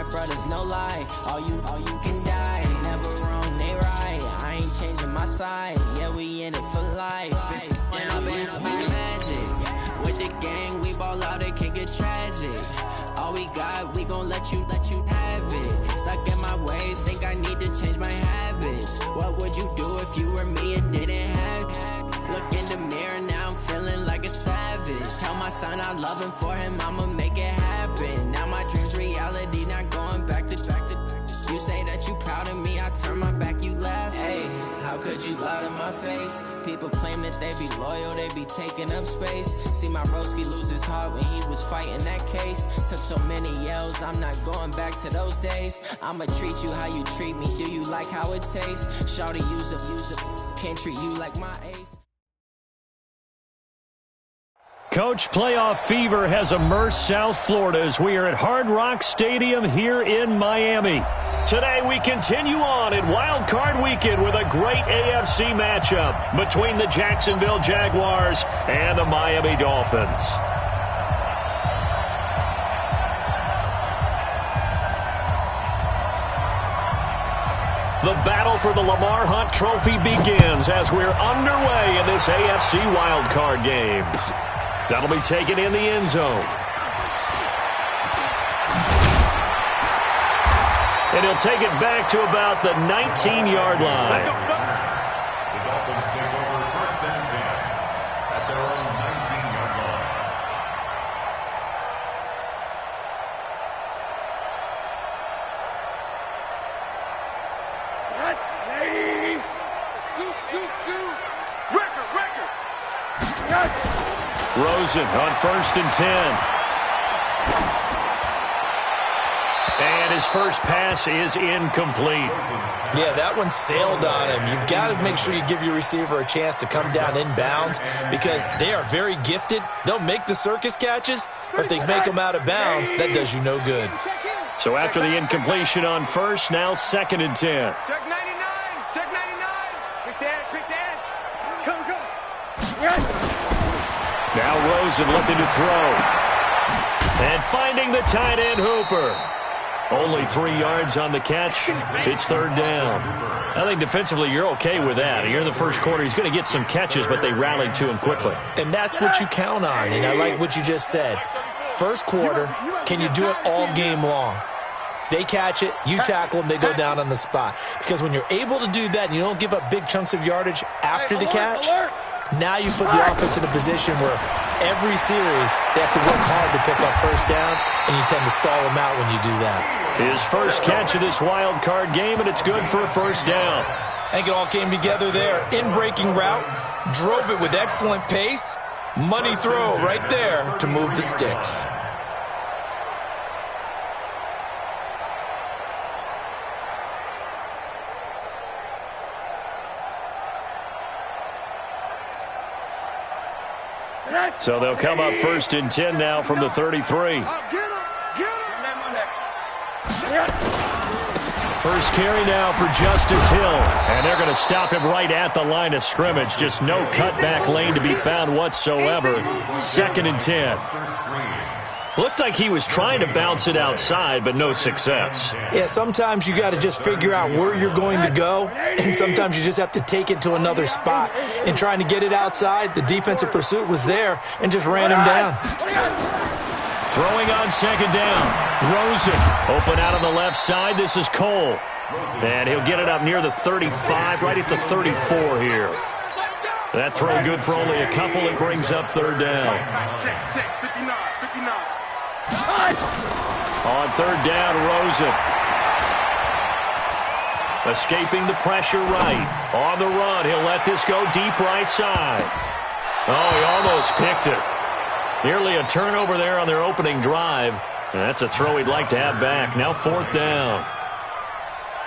my brothers, no lie. All you can die. Never wrong, they right. I ain't changing my side. Yeah, we in it for life. And I've been magic. With the gang, we ball out, it can get tragic. All we got, we gon' let you have it. Stuck in my ways, think I need to change my habits. What would you do if you were me and didn't have it? Look in the mirror, now I'm feeling like a savage. Tell my son I love him, for him I'ma make it happen. Now my dream's reality, not going back to. You say that you proud of me, I turn my back, you laugh. Hey, how could you lie to my face? People claim that they be loyal, they be taking up space. See my broski lose his heart when he was fighting that case. Took so many yells, I'm not going back to those days. I'ma treat you how you treat me, do you like how it tastes? Shawty, use it, can't treat you like my ace. Coach, playoff fever has immersed South Florida as we are at Hard Rock Stadium here in Miami. Today we continue on in Wild Card Weekend with a great AFC matchup between the Jacksonville Jaguars and the Miami Dolphins. The battle for the Lamar Hunt Trophy begins as we're underway in this AFC Wild Card game. That'll be taken in the end zone. And he'll take it back to about the 19-yard line. The Dolphins take over first and 10 at their own 19-yard line. Rosen on first and 10. And his first pass is incomplete. Yeah, that one sailed on him. You've got to make sure you give your receiver a chance to come down inbounds because they are very gifted. They'll make the circus catches, but they make them out of bounds. That does you no good. So after the incompletion on first, now second and 10. Check 99. Check 99. Quick dance. Come. Now Rosen looking to throw. And finding the tight end Hooper. Only 3 yards on the catch. It's third down. I think defensively you're okay with that. Here in the first quarter, he's going to get some catches, but they rallied to him quickly. And that's what you count on, and I like what you just said. First quarter, can you do it all game long? They catch it, you tackle them, they go down on the spot. Because when you're able to do that and you don't give up big chunks of yardage after the catch, now you put the offense in a position where every series they have to work hard to pick up first downs, and you tend to stall them out when you do that. His first catch of this wild card game, and it's good for a first down. I think it all came together there. In-breaking route, drove it with excellent pace. Money throw right there to move the sticks. So they'll come up first and 10 now from the 33. First carry now for Justice Hill. And they're going to stop him right at the line of scrimmage. Just no cutback lane to be found whatsoever. Second and 10. Looked like he was trying to bounce it outside, but no success. Yeah, sometimes you got to just figure out where you're going to go, and sometimes you just have to take it to another spot. In trying to get it outside, the defensive pursuit was there and just ran him down. Throwing on second down. Rosen open out on the left side. This is Cole. And he'll get it up near the 35, right at the 34 here. That throw good for only a couple. It brings up third down. Check. 59. On third down, Rosen. Escaping the pressure right. On the run, he'll let this go deep right side. Oh, he almost picked it. Nearly a turnover there on their opening drive. And that's a throw he'd like to have back. Now fourth down.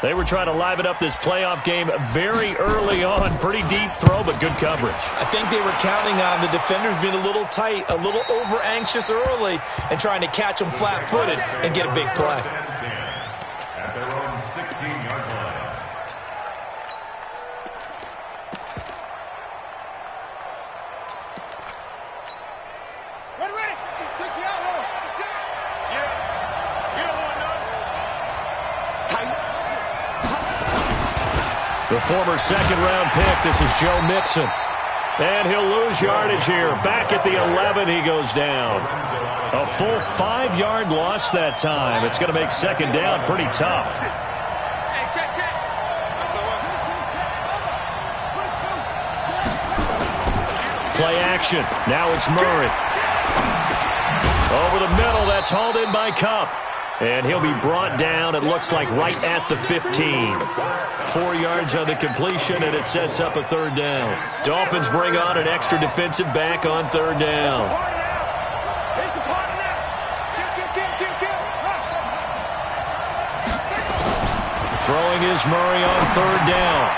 They were trying to liven up this playoff game very early on. Pretty deep throw, but good coverage. I think they were counting on the defenders being a little tight, a little over-anxious early, and trying to catch them flat-footed and get a big play. At their own 16-yard line. Ready. 60 out, roll. Yeah. You don't want none. The former second-round pick, this is Joe Mixon. And he'll lose yardage here. Back at the 11, he goes down. A full 5-yard loss that time. It's going to make second down pretty tough. Play action. Now it's Murray. Over the middle, that's hauled in by Kupp. And he'll be brought down, it looks like, right at the 15. 4 yards on the completion, and it sets up a third down. Dolphins bring on an extra defensive back on third down. Throwing is Murray on third down.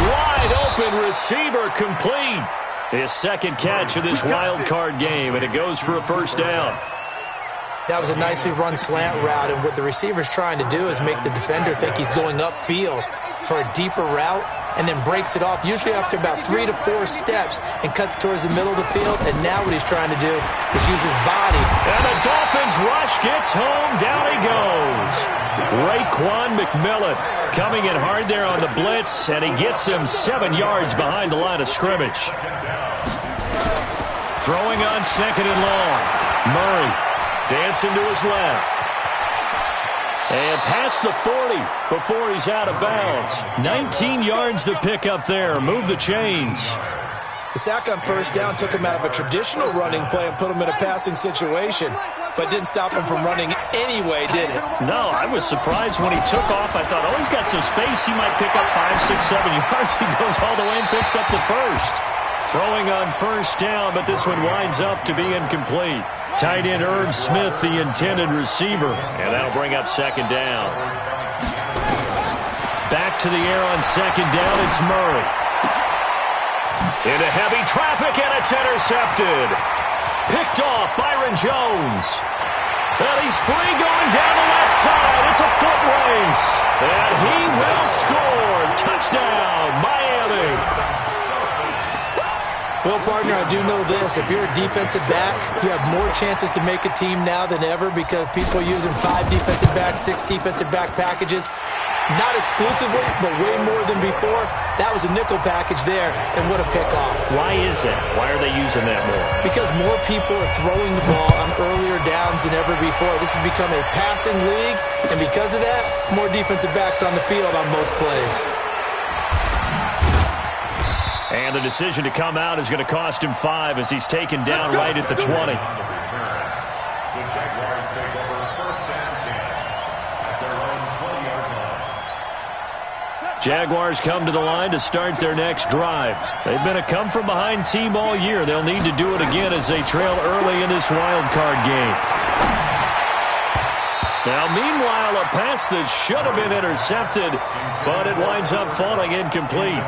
Wide open receiver complete. His second catch of this wild card game, and it goes for a first down. That was a nicely run slant route, and what the receiver's trying to do is make the defender think he's going upfield for a deeper route, and then breaks it off, usually after about 3 to 4 steps, and cuts towards the middle of the field. And now what he's trying to do is use his body. And the Dolphins rush gets home. Down he goes. Raekwon McMillan coming in hard there on the blitz, and he gets him 7 yards behind the line of scrimmage. Throwing on second and long. Murray dancing to his left. And past the 40 before he's out of bounds. 19 yards to pick up there. Move the chains. The sack on first down took him out of a traditional running play and put him in a passing situation, but didn't stop him from running anyway, did it? No, I was surprised when he took off. I thought, oh, he's got some space. He might pick up 5, 6, 7 yards. He goes all the way and picks up the first. Throwing on first down, but this one winds up to be incomplete. Tight end Irv Smith, the intended receiver, and that'll bring up second down. Back to the air on second down, it's Murray. Into heavy traffic, and it's intercepted. Picked off Byron Jones. And he's free going down the left side. It's a foot race. And he will score. Touchdown, Miami. Well, partner, I do know this. If you're a defensive back, you have more chances to make a team now than ever because people are using 5 defensive backs, 6 defensive back packages. Not exclusively, but way more than before. That was a nickel package there, and what a pickoff. Why is that? Why are they using that more? Because more people are throwing the ball on earlier downs than ever before. This has become a passing league, and because of that, more defensive backs on the field on most plays. And the decision to come out is going to cost him 5 as he's taken down right at the 20. The Jaguars take over first and 10 at their own 20-yard line. Jaguars come to the line to start their next drive. They've been a come-from-behind team all year. They'll need to do it again as they trail early in this wild card game. Now, meanwhile, a pass that should have been intercepted, but it winds up falling incomplete.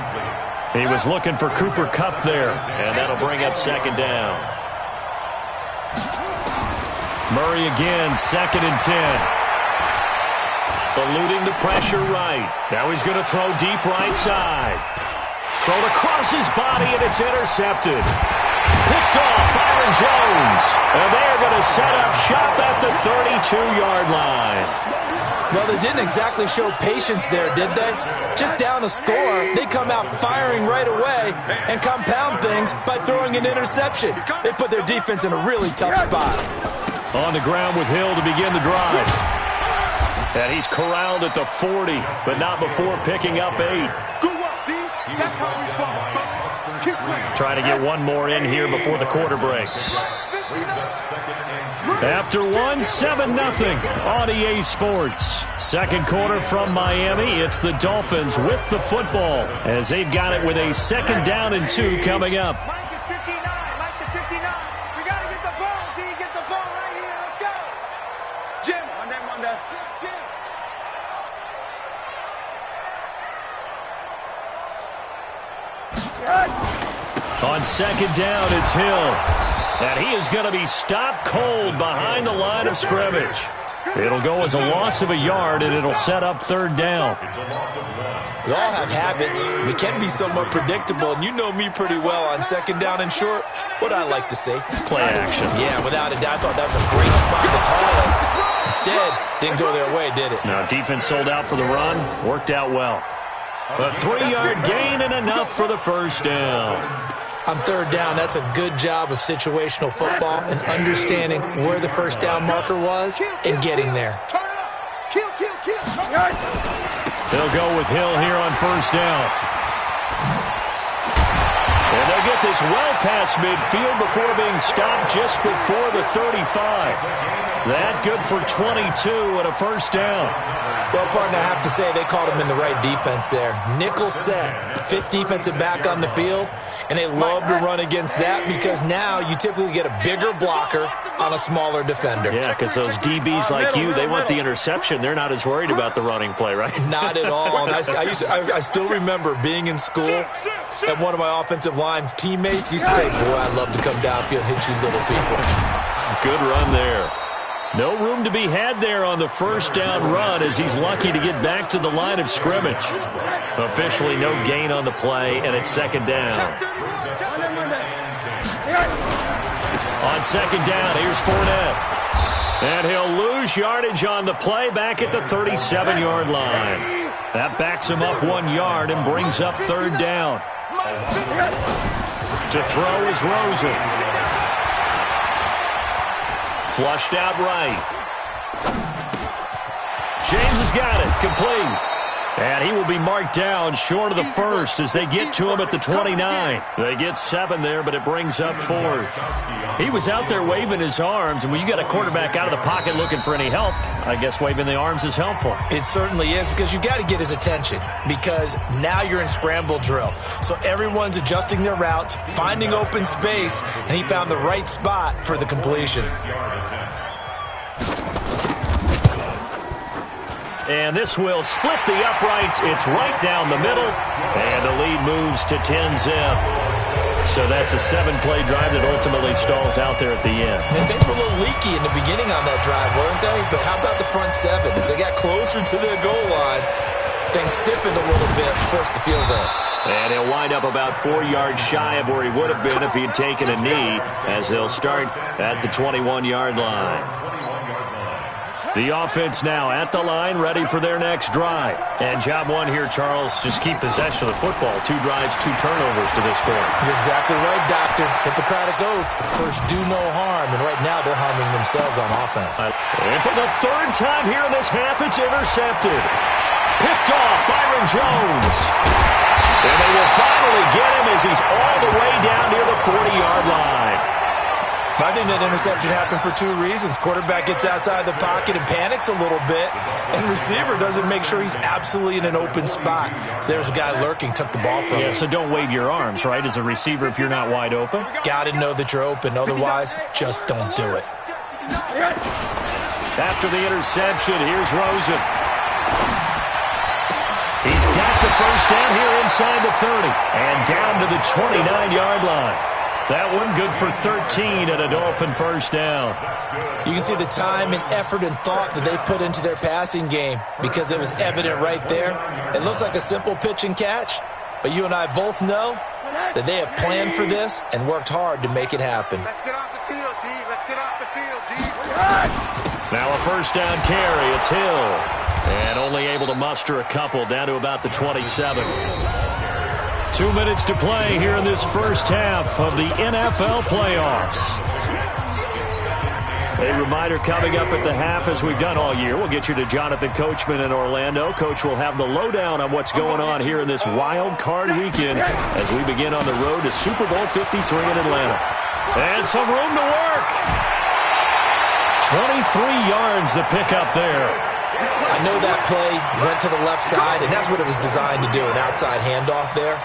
He was looking for Cooper Kupp there, and that'll bring up second down. Murray again, second and 10. Eluding the pressure right. Now he's going to throw deep right side. Thrown across his body, and it's intercepted. Picked off Byron Jones. And they're going to set up shop at the 32-yard line. Well, they didn't exactly show patience there, did they? Just down a score, they come out firing right away and compound things by throwing an interception. They put their defense in a really tough spot. On the ground with Hill to begin the drive. And he's corralled at the 40, but not before picking up 8. Trying to get one more in here before the quarter breaks. After 1, 7-0 on EA Sports. Second quarter from Miami. It's the Dolphins with the football as they've got it with a second down and 2 coming up. Mike is 59. Mike is 59. We got to get the ball. D, get the ball right here. Let's go. Jim. One day. Jim. On second down, it's Hill. And he is going to be stopped cold behind the line of scrimmage. It'll go as a loss of a yard, and it'll set up third down. We all have habits. We can be somewhat predictable, and you know me pretty well on second down and short. What I like to say? Play action. Yeah, without a doubt, I thought that was a great spot to call it. Instead, didn't go their way, did it? No, defense sold out for the run. Worked out well. A 3-yard gain and enough for the first down. On third down, that's a good job of situational football and understanding where the first down marker was and getting there. They'll go with Hill here on first down. And they'll get this well past midfield before being stopped just before the 35. That good for 22 and a first down. Well, partner, I have to say they called him in the right defense there. Nickel set, fifth defensive back on the field, and they love to run against that because now you typically get a bigger blocker on a smaller defender. Yeah, because those DBs like you, they want the interception. They're not as worried about the running play, right? Not at all. And I still remember being in school, and one of my offensive line teammates used to say, boy, I'd love to come downfield and hit you little people. Good run there. No room to be had there on the first down run as he's lucky to get back to the line of scrimmage. Officially no gain on the play, and it's second down. On second down, here's Fournette. And he'll lose yardage on the play back at the 37-yard line. That backs him up 1 yard and brings up third down. To throw is Rosen. Flushed out right. James has got it. Complete. And he will be marked down short of the first as they get to him at the 29. They get 7 there, but it brings up fourth. He was out there waving his arms, and when you got a quarterback out of the pocket looking for any help, I guess waving the arms is helpful. It certainly is because you got to get his attention because now you're in scramble drill. So everyone's adjusting their routes, finding open space, and he found the right spot for the completion. And this will split the uprights. It's right down the middle. And the lead moves to 10-zip. So that's a 7-play drive that ultimately stalls out there at the end. And things were a little leaky in the beginning on that drive, weren't they? But how about the front 7? As they got closer to the goal line, things stiffened a little bit, forced the field goal. And he'll wind up about 4 yards shy of where he would have been if he had taken a knee, as they'll start at the 21-yard line. The offense now at the line, ready for their next drive. And job one here, Charles, just keep possession of the football. 2 drives, 2 turnovers to this point. You're exactly right, Doctor. Hippocratic oath. First, do no harm. And right now, they're harming themselves on offense. And for the third time here in this half, it's intercepted. Picked off Byron Jones. And they will finally get him as he's all the way down near the 40-yard line. I think that interception happened for 2 reasons. Quarterback gets outside the pocket and panics a little bit, and receiver doesn't make sure he's absolutely in an open spot. So there's a guy lurking, took the ball from him. Yeah, so don't wave your arms, right, as a receiver if you're not wide open? Got to know that you're open. Otherwise, just don't do it. After the interception, here's Rosen. He's got the first down here inside the 30 and down to the 29-yard line. That one good for 13 and a Dolphin first down. You can see the time and effort and thought that they put into their passing game because it was evident right there. It looks like a simple pitch and catch, but you and I both know that they have planned for this and worked hard to make it happen. Let's get off the field, D. Let's get off the field, D. Now a first down carry. It's Hill. And only able to muster a couple down to about the 27. 2 minutes to play here in this first half of the NFL playoffs. A reminder coming up at the half, as we've done all year. We'll get you to Jonathan Coachman in Orlando. Coach will have the lowdown on what's going on here in this wild card weekend as we begin on the road to Super Bowl 53 in Atlanta. And some room to work. 23 yards the pickup there. I know that play went to the left side, and that's what it was designed to do, an outside handoff there.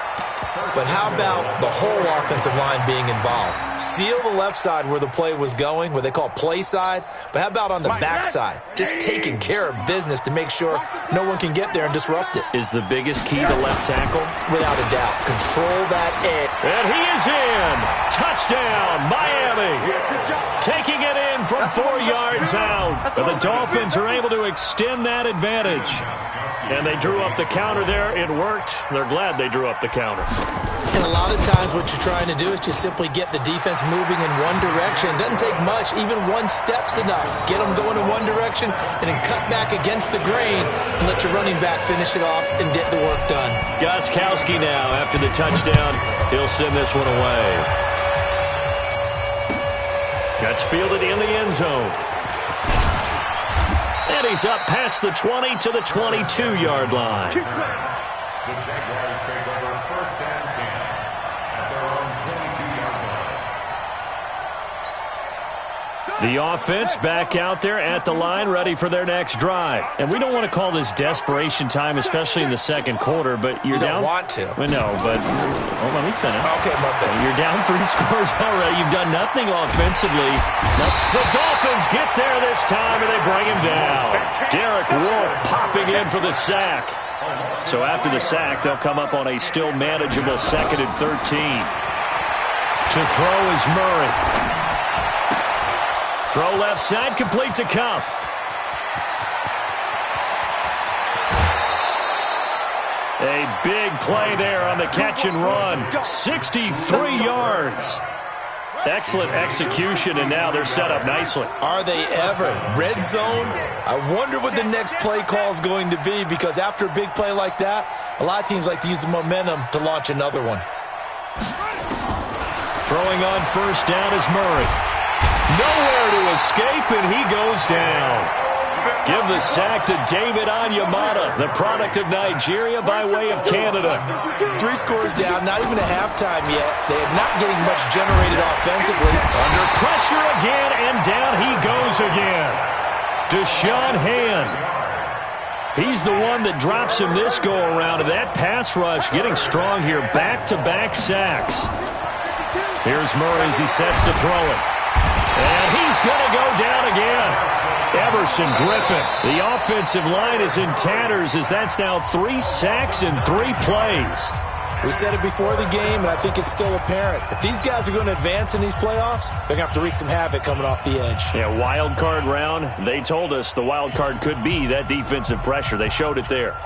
But how about the whole offensive line being involved? Seal the left side where the play was going, what they call play side. But how about on the back side? Just taking care of business to make sure no one can get there and disrupt it. Is the biggest key to left tackle? Without a doubt. Control that edge. And he is in. Touchdown, Miami. Taking it in from 4 yards out. But the Dolphins are able to extend that advantage. And they drew up the counter there. It worked. They're glad they drew up the counter. And a lot of times what you're trying to do is just simply get the defense moving in one direction. It doesn't take much. Even one step's enough. Get them going in one direction and then cut back against the grain and let your running back finish it off and get the work done. Gostkowski now, after the touchdown, he'll send this one away. Gets fielded in the end zone. And he's up past the 20 to the 22-yard line. The Jaguars take over 1st and 10 at their own 22-yard line. The offense back out there at the line, ready for their next drive. And we don't want to call this desperation time, especially in the second quarter, but you're down. You don't want to. Well, no, but let me finish. Okay, my bad. You're down 3 scores already. You've done nothing offensively. The Dolphins get there this time, and they bring him down. Derek Wolfe popping in for the sack. So after the sack, they'll come up on a still manageable 2nd and 13. To throw is Murray. Throw left side, complete to Kupp. A big play there on the catch and run. 63 yards. Excellent execution, and now they're set up nicely. Are they ever? Red zone? I wonder what the next play call is going to be, because after a big play like that, a lot of teams like to use the momentum to launch another one. Throwing on 1st down is Murray. Nowhere to escape, and he goes down. Give the sack to David Onyemata, the product of Nigeria by way of Canada. 3 scores down, not even a halftime yet. They are not getting much generated offensively. Under pressure again, and down he goes again. Deshaun Hand. He's the one that drops him this go-around, and that pass rush getting strong here. Back-to-back sacks. Here's Murray as he sets to throw it. And he's going to go down again. Everson Griffin. The offensive line is in tatters, as that's now 3 sacks in 3 plays. We said it before the game, and I think it's still apparent. If these guys are going to advance in these playoffs, they're going to have to wreak some havoc coming off the edge. Yeah, wild card round. They told us the wild card could be that defensive pressure. They showed it there.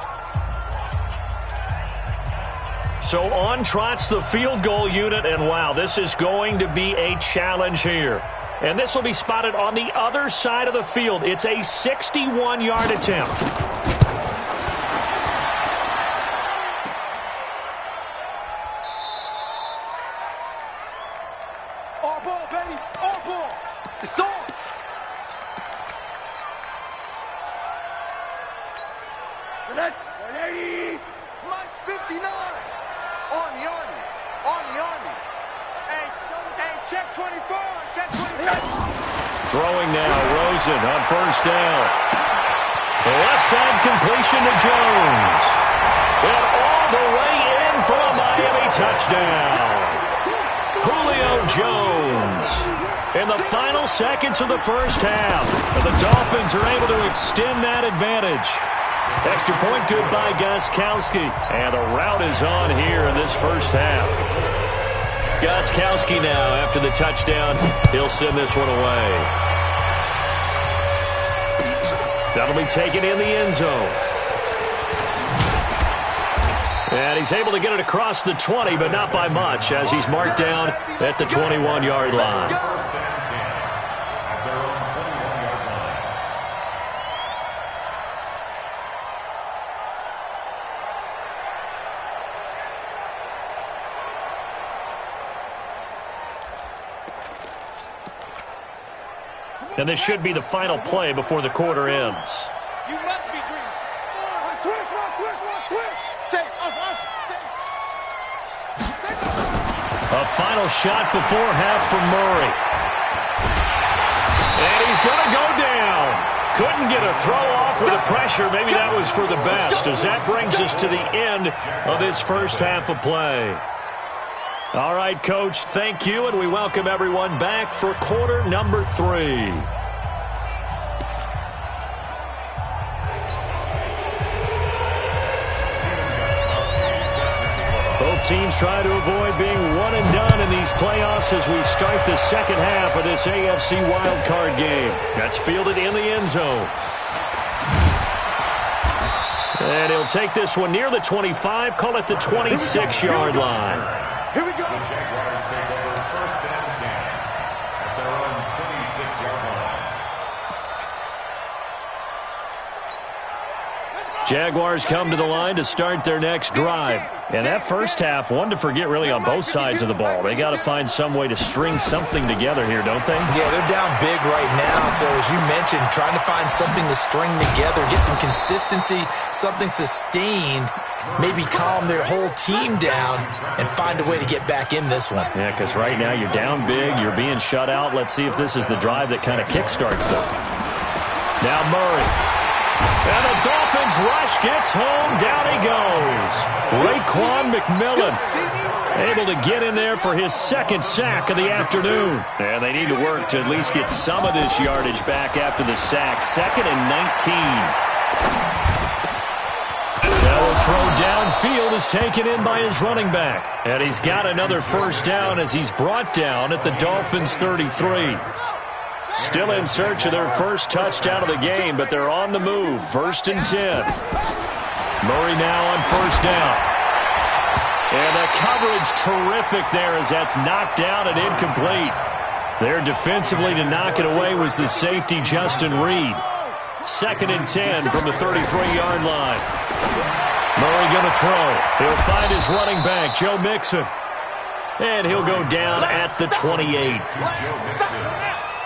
So on trots the field goal unit, and wow, this is going to be a challenge here. And this will be spotted on the other side of the field. It's a 61-yard attempt. All ball, baby. All ball. It's on. Mike's 59. On the Army. On the Army. Hey, check 24. Check 24. Throwing now, Rosen on 1st down. The left side completion to Jones. And all the way in for a Miami touchdown. Julio Jones. In the final seconds of the first half, and the Dolphins are able to extend that advantage. Extra point good by Gostkowski. And the route is on here in this first half. Gostkowski now, after the touchdown, he'll send this one away. That'll be taken in the end zone. And he's able to get it across the 20, but not by much, as he's marked down at the 21-yard line. 1st and 10 at their own 21-yard line. And this should be the final play before the quarter ends. You must be dreaming. Switch. Say, A final shot before half from Murray. And he's going to go down. Couldn't get a throw off with the pressure. Maybe that was for the best, as that brings us to the end of this first half of play. All right, Coach, thank you, and we welcome everyone back for quarter number 3. Both teams try to avoid being one and done in these playoffs as we start the second half of this AFC wildcard game. That's fielded in the end zone. And he'll take this one near the 25, call it the 26-yard line. Here we go. The Jaguars take over 1st and 10 at their own 26-yard line. Jaguars come to the line to start their next drive. And that first half, one to forget really on both sides of the ball. They got to find some way to string something together here, don't they? Yeah, they're down big right now. So as you mentioned, trying to find something to string together, get some consistency, something sustained, maybe calm their whole team down and find a way to get back in this one. Yeah, because right now you're down big, you're being shut out. Let's see if this is the drive that kind of kickstarts them. Now Murray. And the Dolphins rush gets home. Down he goes. Raekwon McMillan able to get in there for his second sack of the afternoon. And they need to work to at least get some of this yardage back after the sack. 2nd and 19. Now a throw downfield is taken in by his running back. And he's got another first down as he's brought down at the Dolphins' 33. Still in search of their first touchdown of the game, but they're on the move. 1st and 10. Murray now on first down. And the coverage terrific there as that's knocked down and incomplete. There defensively to knock it away was the safety Justin Reed. 2nd and 10 from the 33-yard line. Murray going to throw. He'll find his running back, Joe Mixon. And he'll go down at the 28.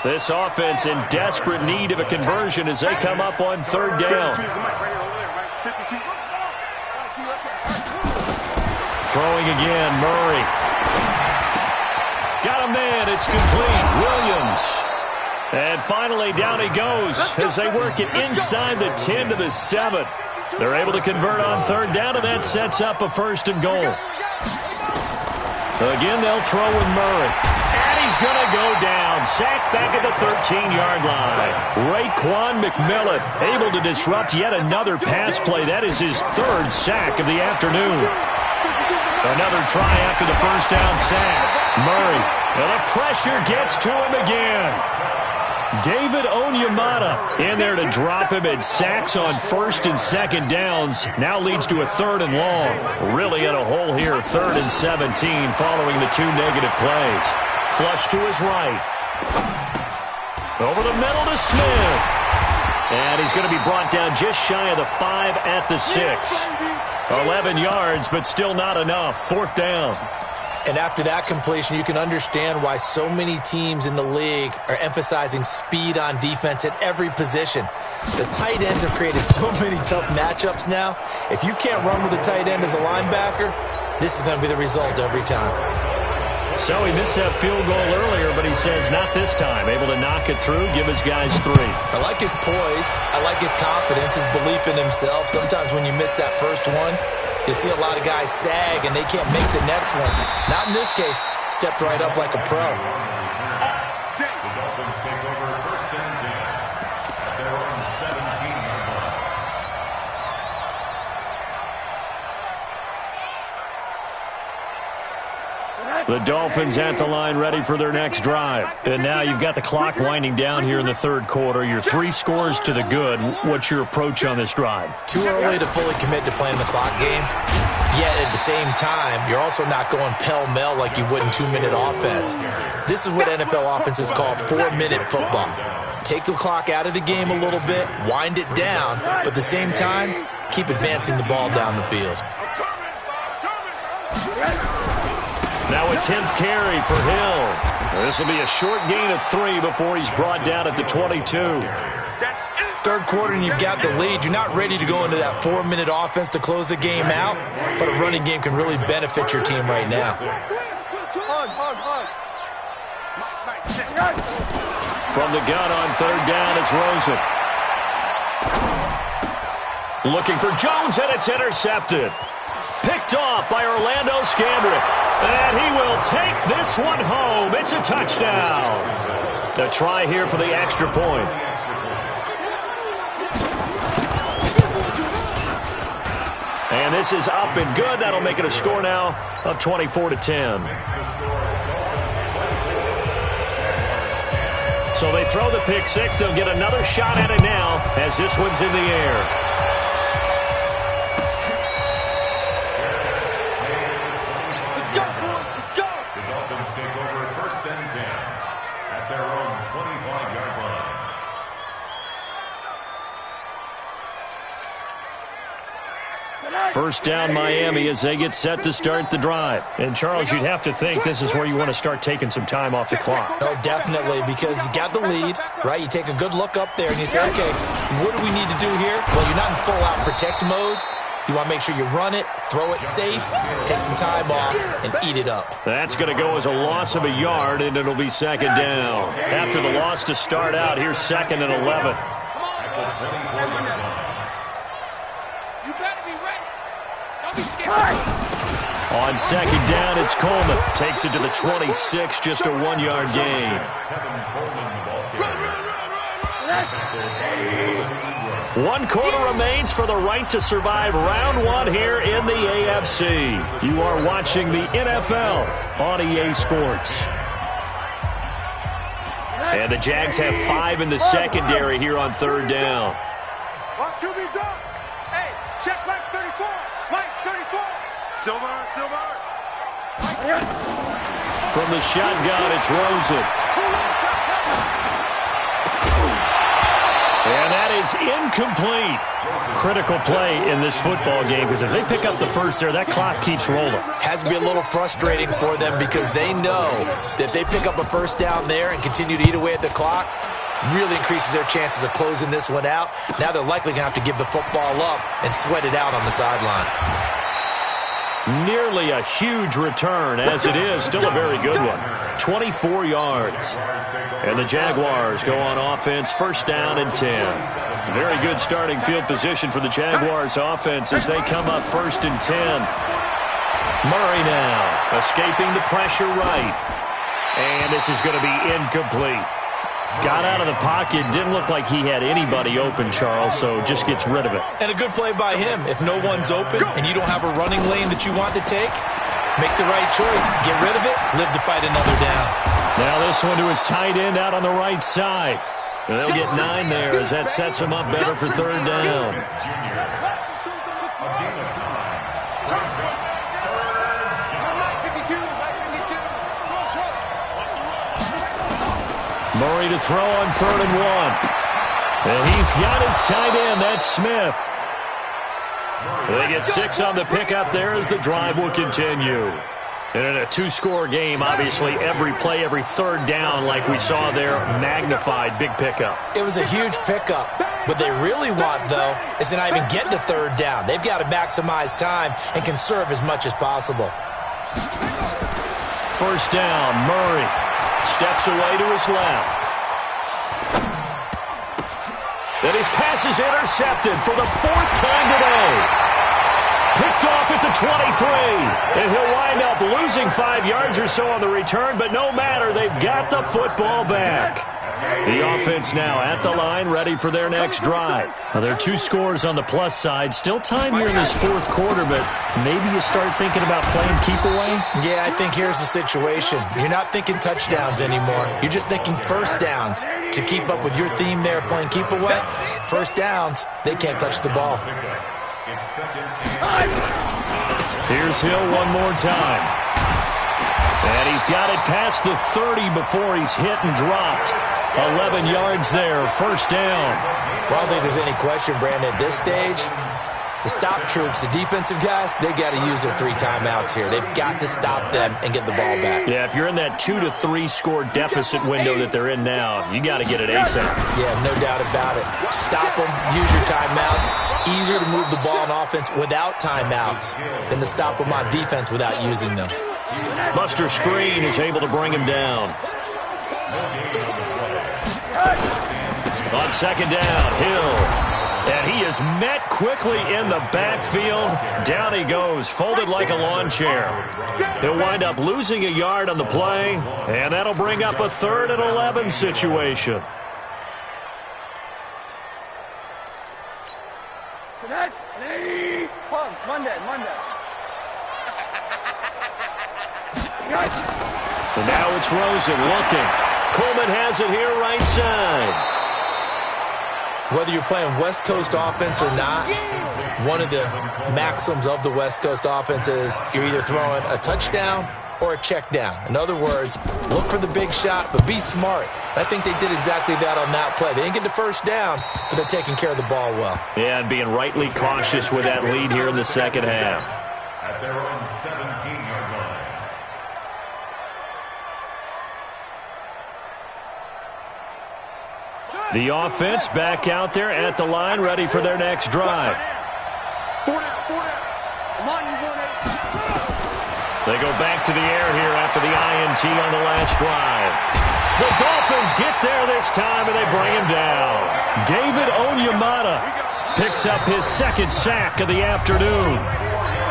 This offense in desperate need of a conversion as they come up on 3rd down. Throwing again, Murray. Got a man, it's complete. Williams. And finally down he goes as they work it inside the 10 to the 7. They're able to convert on 3rd down, and that sets up a 1st and goal. Again, they'll throw with Murray. He's going to go down. Sacked back at the 13-yard line. Raekwon McMillan able to disrupt yet another pass play. That is his 3rd sack of the afternoon. Another try after the first down sack. Murray. And the pressure gets to him again. David Onyemata in there to drop him, and sacks on 1st and 2nd downs. Now leads to a 3rd and long. Really in a hole here. 3rd and 17 following the 2 negative plays. Flush to his right. Over the middle to Smith. And he's going to be brought down just shy of the 5 at the 6. 11 yards, but still not enough. 4th down. And after that completion, you can understand why so many teams in the league are emphasizing speed on defense at every position. The tight ends have created so many tough matchups now. If you can't run with a tight end as a linebacker, this is going to be the result every time. So he missed that field goal earlier, but he says not this time. Able to knock it through, give his guys 3. I like his poise. I like his confidence, his belief in himself. Sometimes when you miss that first one, you see a lot of guys sag and they can't make the next one. Not in this case. Stepped right up like a pro. The Dolphins take over 1st and 10 at their own 17-yard line. The Dolphins at the line ready for their next drive. And now you've got the clock winding down here in the 3rd quarter. You're 3 scores to the good. What's your approach on this drive? Too early to fully commit to playing the clock game. Yet at the same time, you're also not going pell-mell like you would in 2-minute offense. This is what NFL offenses call 4-minute football. Take the clock out of the game a little bit, wind it down, but at the same time, keep advancing the ball down the field. Now a 10th carry for Hill. This will be a short gain of 3 before he's brought down at the 22. 3rd quarter and you've got the lead. You're not ready to go into that 4-minute offense to close the game out, but a running game can really benefit your team right now. From the gun on 3rd down, it's Rosen. Looking for Jones, and it's intercepted. Picked off by Orlando Scandrick. And he will take this one home. It's a touchdown. A try here for the extra point. And this is up and good. That'll make it a score now of 24-10. So they throw the pick 6. They'll get another shot at it now as this one's in the air. First down Miami as they get set to start the drive. And, Charles, you'd have to think this is where you want to start taking some time off the clock. Oh, definitely, because you got the lead, right? You take a good look up there and you say, okay, what do we need to do here? Well, you're not in full-out protect mode. You want to make sure you run it, throw it safe, take some time off, and eat it up. That's going to go as a loss of a yard, and it'll be second down. After the loss to start out, here's second and 11. You better be ready. Don't be scared. On second down, it's Coleman. Takes it to the 26, just a 1-yard gain. One quarter remains for the right to survive round one here in the AFC. You are watching the NFL on EA Sports. And the Jags have 5 in the secondary here on third down. QB's up. Hey, check Mike 34. Mike 34. Silver. From the shotgun, it's Rosen. And that is incomplete. Critical play in this football game, because if they pick up the first there, that clock keeps rolling. Has to be a little frustrating for them because they know that if they pick up a first down there and continue to eat away at the clock, really increases their chances of closing this one out. Now they're likely going to have to give the football up and sweat it out on the sideline. Nearly a huge return, as it is. Still a very good one. 24 yards. And the Jaguars go on offense, first down and 10. Very good starting field position for the Jaguars offense as they come up first and 10. Murray now escaping the pressure right. And this is going to be incomplete. Got out of the pocket, didn't look like he had anybody open, Charles, so just gets rid of it. And a good play by him. If no one's open and you don't have a running lane that you want to take, make the right choice. Get rid of it, live to fight another down. Now this one to his tight end out on the right side. And they'll get 9 there as that sets him up better for third down. Murray to throw on third and 1. And he's got his tight end. That's Smith. They get 6 on the pickup there as the drive will continue. And in a 2-score game, obviously, every play, every third down, like we saw there, magnified, big pickup. It was a huge pickup. What they really want, though, is to not even get to third down. They've got to maximize time and conserve as much as possible. First down, Murray steps away to his left. Then his pass is intercepted for the 4th time today. Picked off at the 23. And he'll wind up losing 5 yards or so on the return, but no matter, they've got the football back. The offense now at the line, ready for their next drive. Now, there are 2 scores on the plus side. Still time here in this 4th quarter, but maybe you start thinking about playing keep away? Yeah, I think here's the situation. You're not thinking touchdowns anymore. You're just thinking first downs. To keep up with your theme there, playing keep away, first downs, they can't touch the ball. Here's Hill one more time. And he's got it past the 30 before he's hit and dropped. 11 yards there, first down. Well, I don't think there's any question, Brandon, at this stage, the stop troops, the defensive guys, they got to use their 3 timeouts here. They've got to stop them and get the ball back. Yeah, if you're in that 2 to 3 score deficit window that they're in now, you got to get it ASAP. Yeah, no doubt about it. Stop them, use your timeouts. Easier to move the ball on offense without timeouts than to stop them on defense without using them. Buster Screen is able to bring him down. On second down, Hill. And he is met quickly in the backfield. Down he goes, folded like a lawn chair. He'll wind up losing a yard on the play, and that'll bring up a 3rd and 11 situation. Monday. And now it's Rosen looking. Coleman has it here right side. Whether you're playing West Coast offense or not, one of the maxims of the West Coast offense is you're either throwing a touchdown or a check down. In other words, look for the big shot, but be smart. I think they did exactly that on that play. They didn't get the first down, but they're taking care of the ball well. Yeah, and being rightly cautious with that lead here in the second half. At their own 17-yard line. The offense back out there at the line, ready for their next drive. They go back to the air here after the INT on the last drive. The Dolphins get there this time, and they bring him down. David Onyemata picks up his second sack of the afternoon.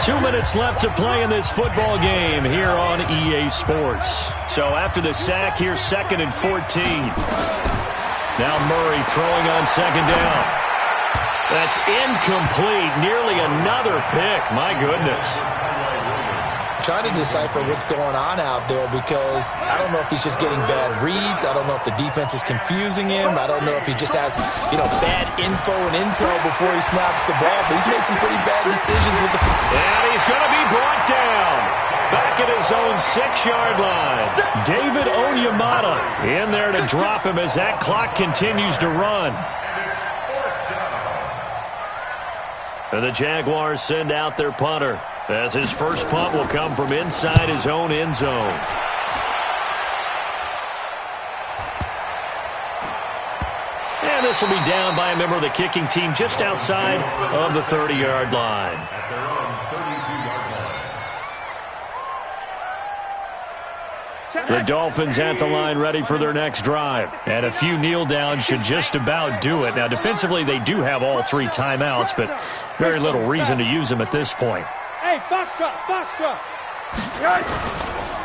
2 minutes left to play in this football game here on EA Sports. So after the sack, here's 2nd and 14. Now Murray throwing on second down. That's incomplete. Nearly another pick. My goodness. Trying to decipher what's going on out there because I don't know if he's just getting bad reads. I don't know if the defense is confusing him. I don't know if he just has, bad info and intel before he snaps the ball. But he's made some pretty bad decisions with the... And he's going to be brought down. Back at his own 6-yard line. David Onyemata in there to drop him as that clock continues to run. And the Jaguars send out their punter, as his first punt will come from inside his own end zone. And this will be down by a member of the kicking team just outside of the 30-yard line. At their own 32-yard line. The Dolphins at the line ready for their next drive. And a few kneel downs should just about do it. Now, defensively, they do have all 3 timeouts, but very little reason to use them at this point. Hey, box drop.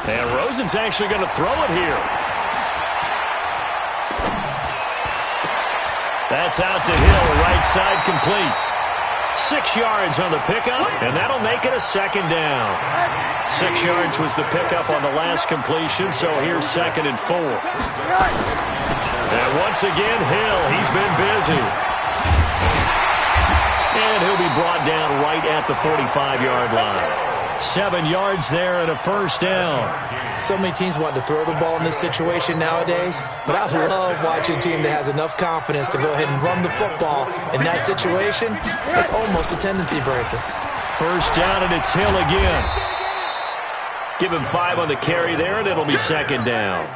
And Rosen's actually going to throw it here. That's out to Hill, right side complete. 6 yards on the pickup, and that'll make it a second down. 6 yards was the pickup on the last completion, so here's 2nd and 4. And once again, Hill, he's been busy. And he'll be brought down right at the 45-yard line. 7 yards there and a first down. So many teams want to throw the ball in this situation nowadays, but I love watching a team that has enough confidence to go ahead and run the football in that situation. It's almost a tendency breaker. First down, and it's Hill again. Give him 5 on the carry there, and it'll be second down.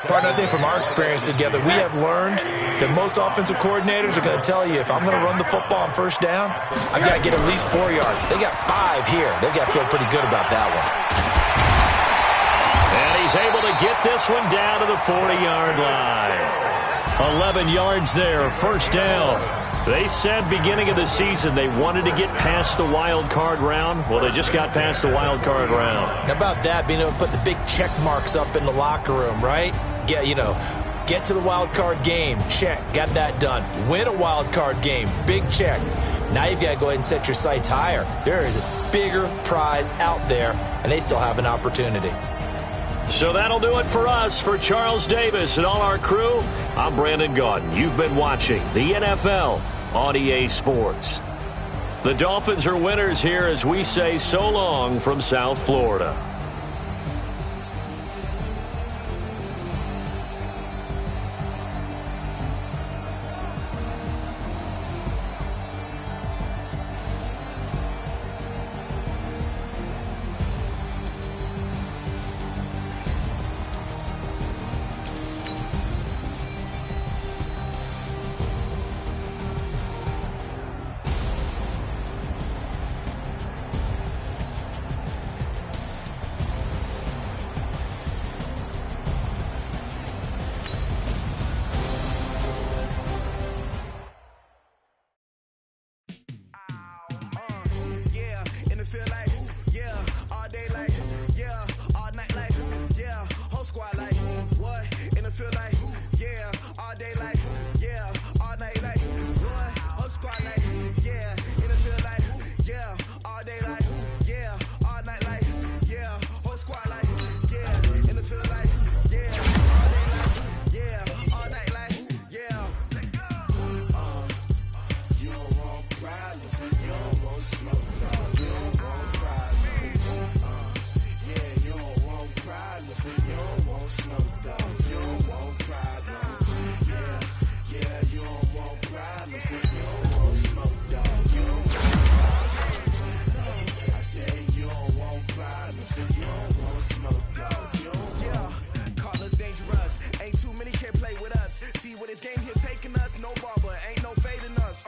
Partner, I think from our experience together, we have learned that most offensive coordinators are going to tell you, if I'm going to run the football on first down, I've got to get at least 4 yards. They got 5 here. They've got to feel pretty good about that one. And he's able to get this one down to the 40-yard line. 11 yards there, first down. They said beginning of the season they wanted to get past the wild card round. Well, they just got past the wild card round. How about that, being able to put the big check marks up in the locker room, right? Get to the wild card game, check, got that done. Win a wild card game, big check. Now you've got to go ahead and set your sights higher. There is a bigger prize out there, and they still have an opportunity. So that'll do it for us. For Charles Davis and all our crew, I'm Brandon Gaudin. You've been watching the NFL on EA Sports. The Dolphins are winners here as we say so long from South Florida. problems. You don't want smoke, dog. You don't want problems. Yeah, yeah, you don't want problems. You don't want smoke, dog. You don't want problems. No, I say you don't want problems. You don't want smoke, dog. You don't want. Yeah, call us dangerous. Ain't too many can play with us. See where this game here taking us. No barber, ain't no fading us.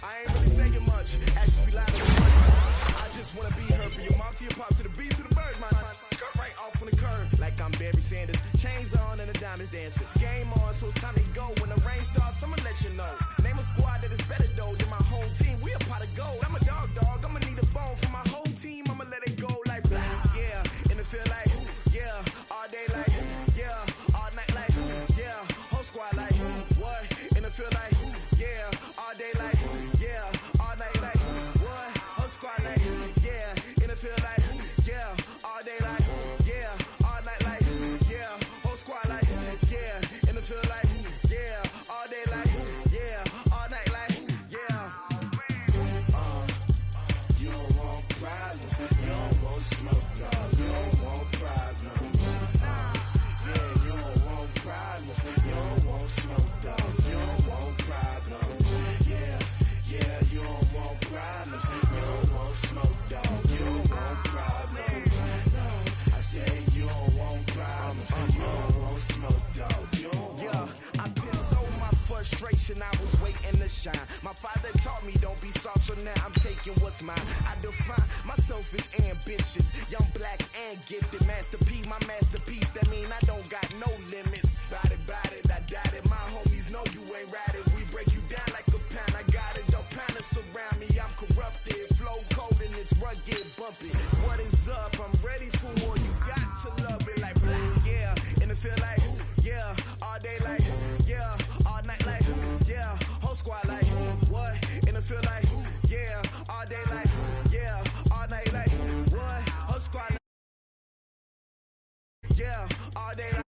I ain't really saying much. Actions be loud. I just wanna be heard from your mom to your pop to the beat to the birds, man. Cut right off on the curb like I'm Barry Sanders. Chains on and the diamonds dancing. Game on, so it's time to go. When the rain starts, I'ma let you know. Name a squad that is better though than my home team. We a pot of gold. I'm a dog. I'ma need a bone for my whole team. I'ma let it go like yeah. And it feel like yeah. All day like yeah. All night like yeah. Whole squad like what? And it feel like yeah. All day like yeah. All night like what? Whole squad like yeah. And it feel like yeah. All day like yeah. All night like yeah. Whole squad like yeah. And it feel like yeah. All day like yeah. All night like yeah. You don't want problems. You don't want smoke, dog. You don't want problems. Yeah, you don't want problems. You don't want smoke, dog. You don't want problems. Yeah, yeah, you don't want problems. You don't want smoke, dog. You don't want problems. No, I say you don't want problems. You don't want smoke, dog. You don't want. Yeah, I pissed so my frustration. I was waiting to shine. My father taught me don't be soft, so now I'm taking what's mine. I define myself as ambitious, young, black, and gifted. Master P, my masterpiece. That mean I don't got no limits. Bout it, I doubt it. My homies know you ain't ratted. We break you down like a pound. I got it. Don't panic surround me. I'm corrupted. Flow cold and it's rugged, bumpy. What is up? I'm ready for war. You got to love it like black, yeah. And it feel like yeah. All day like yeah. All night like yeah. Whole squad like what? And it feel like yeah. All day like yeah. All night like what? Whole squad like yeah. All day like